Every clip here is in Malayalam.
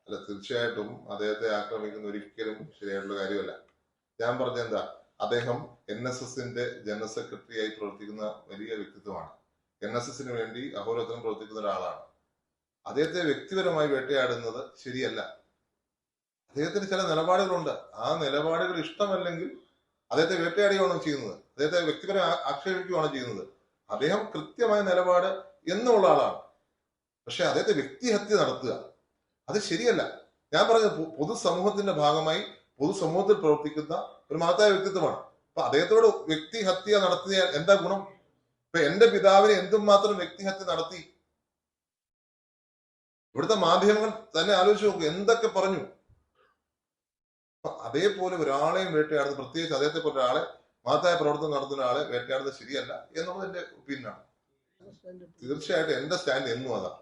അല്ല, തീർച്ചയായിട്ടും അദ്ദേഹത്തെ ആക്രമിക്കുന്ന ഒരിക്കലും ശരിയായിട്ടുള്ള കാര്യമല്ല. ഞാൻ പറഞ്ഞെന്താ, അദ്ദേഹം NSSന്റെ ജനറൽ സെക്രട്ടറി ആയി പ്രവർത്തിക്കുന്ന വലിയ വ്യക്തിത്വമാണ്. NSSന് വേണ്ടി അഹോരാത്രം പ്രവർത്തിക്കുന്ന ഒരാളാണ്. അദ്ദേഹത്തെ വ്യക്തിപരമായി വേട്ടയാടുന്നത് ശരിയല്ല. അദ്ദേഹത്തിന് ചില നിലപാടുകളുണ്ട്. ആ നിലപാടുകൾ ഇഷ്ടമല്ലെങ്കിൽ അദ്ദേഹത്തെ വേട്ടയാടുകയാണോ ചെയ്യുന്നത്, അദ്ദേഹത്തെ വ്യക്തിപരം ആക്ഷേപിക്കുകയാണോ ചെയ്യുന്നത്? അദ്ദേഹം കൃത്യമായ നിലപാട് എന്നുള്ള ആളാണ്. പക്ഷെ അദ്ദേഹത്തെ വ്യക്തിഹത്യ നടത്തുക അത് ശരിയല്ല. ഞാൻ പറഞ്ഞത് പൊതുസമൂഹത്തിന്റെ ഭാഗമായി പൊതുസമൂഹത്തിൽ പ്രവർത്തിക്കുന്ന ഒരു മഹത്തായ വ്യക്തിത്വമാണ്. അപ്പൊ അദ്ദേഹത്തോട് വ്യക്തിഹത്യ നടത്തിയ എന്താ ഗുണം? ഇപ്പൊ എന്റെ പിതാവിനെ എന്തുമാത്രം വ്യക്തിഹത്യ നടത്തി. ഇവിടുത്തെ മാധ്യമങ്ങൾ തന്നെ ആലോചിച്ച് നോക്കൂ, എന്തൊക്കെ പറഞ്ഞു. അതേപോലെ ഒരാളെയും വേട്ടയാടുന്നത്, പ്രത്യേകിച്ച് അദ്ദേഹത്തെ പോലെ ഒരാളെ മഹത്തായ പ്രവർത്തനം നടത്തുന്ന ആളെ വേട്ടയാടുന്നത് ശരിയല്ല എന്നുള്ളത് എന്റെ ഒപ്പീനിയനാണ്. തീർച്ചയായിട്ടും എന്റെ സ്റ്റാൻഡ് എന്നും അതാണ്.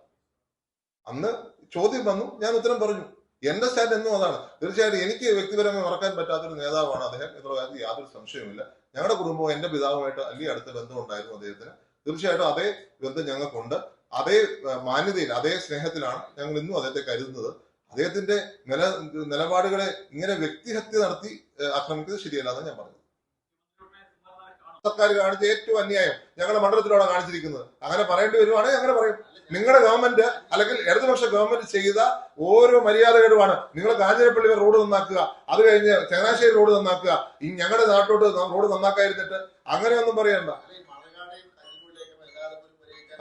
അന്ന് ചോദ്യം വന്നു, ഞാൻ ഉത്തരം പറഞ്ഞു. എന്റെ സ്റ്റാൻഡ് എന്നും അതാണ്. തീർച്ചയായിട്ടും എനിക്ക് വ്യക്തിപരമായി മറക്കാൻ പറ്റാത്തൊരു നേതാവാണ് അദ്ദേഹം എന്നുള്ള കാര്യത്തിൽ യാതൊരു സംശയവുമില്ല. ഞങ്ങളുടെ കുടുംബവും എന്റെ പിതാവുമായിട്ട് വലിയ അടുത്ത ബന്ധമുണ്ടായിരുന്നു അദ്ദേഹത്തിന്. തീർച്ചയായിട്ടും അതേ ബന്ധം ഞങ്ങൾക്കുണ്ട്. അതേ മാന്യതയിൽ, അതേ സ്നേഹത്തിലാണ് ഞങ്ങൾ ഇന്നും അദ്ദേഹത്തെ കരുതുന്നത്. അദ്ദേഹത്തിന്റെ നിലപാടുകളെ ഇങ്ങനെ വ്യക്തിഹത്യ നടത്തി ആക്രമിക്കുന്നത് ശരിയല്ല എന്ന് ഞാൻ പറഞ്ഞു. സർക്കാർ കാണിച്ച ഏറ്റവും അന്യായം ഞങ്ങളുടെ മണ്ഡലത്തിലാണ് കാണിച്ചിരിക്കുന്നത്. അങ്ങനെ പറയേണ്ടി വരുവാണെങ്കിൽ അങ്ങനെ പറയും. നിങ്ങളുടെ ഗവൺമെന്റ് അല്ലെങ്കിൽ ഇടതുപക്ഷ ഗവൺമെന്റ് ചെയ്ത ഓരോ മര്യാദകേടുമാണ്. നിങ്ങൾ കാഞ്ഞിരപ്പള്ളി റോഡ് നന്നാക്കുക, അത് കഴിഞ്ഞ് ചങ്ങനാശ്ശേരി റോഡ് നന്നാക്കുക, ഈ ഞങ്ങളുടെ നാട്ടിലോട്ട് റോഡ് നന്നാക്കാതിരുന്നിട്ട് അങ്ങനെയൊന്നും പറയണ്ട.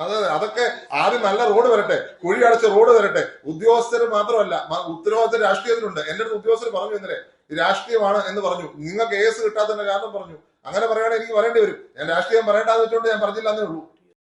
അതെ, അതൊക്കെ ആദ്യം നല്ല റോഡ് വരട്ടെ, കുഴി അടച്ച റോഡ് വരട്ടെ. ഉദ്യോഗസ്ഥർ മാത്രമല്ല, ഉത്തരവാദിത്ത രാഷ്ട്രീയത്തിലുണ്ട്. എന്റെ അടുത്ത് ഉദ്യോഗസ്ഥർ പറഞ്ഞു ഇന്നലെ രാഷ്ട്രീയമാണ് എന്ന് പറഞ്ഞു. നിങ്ങൾക്ക് കേസ് കിട്ടാത്തതിന്റെ കാരണം പറഞ്ഞു. അങ്ങനെ പറയുകയാണെങ്കിൽ എനിക്ക് പറയേണ്ടി വരും. ഞാൻ രാഷ്ട്രീയം പറയേണ്ടതെന്ന് വെച്ചോണ്ട് ഞാൻ പറഞ്ഞില്ല എന്നേ ഉള്ളൂ.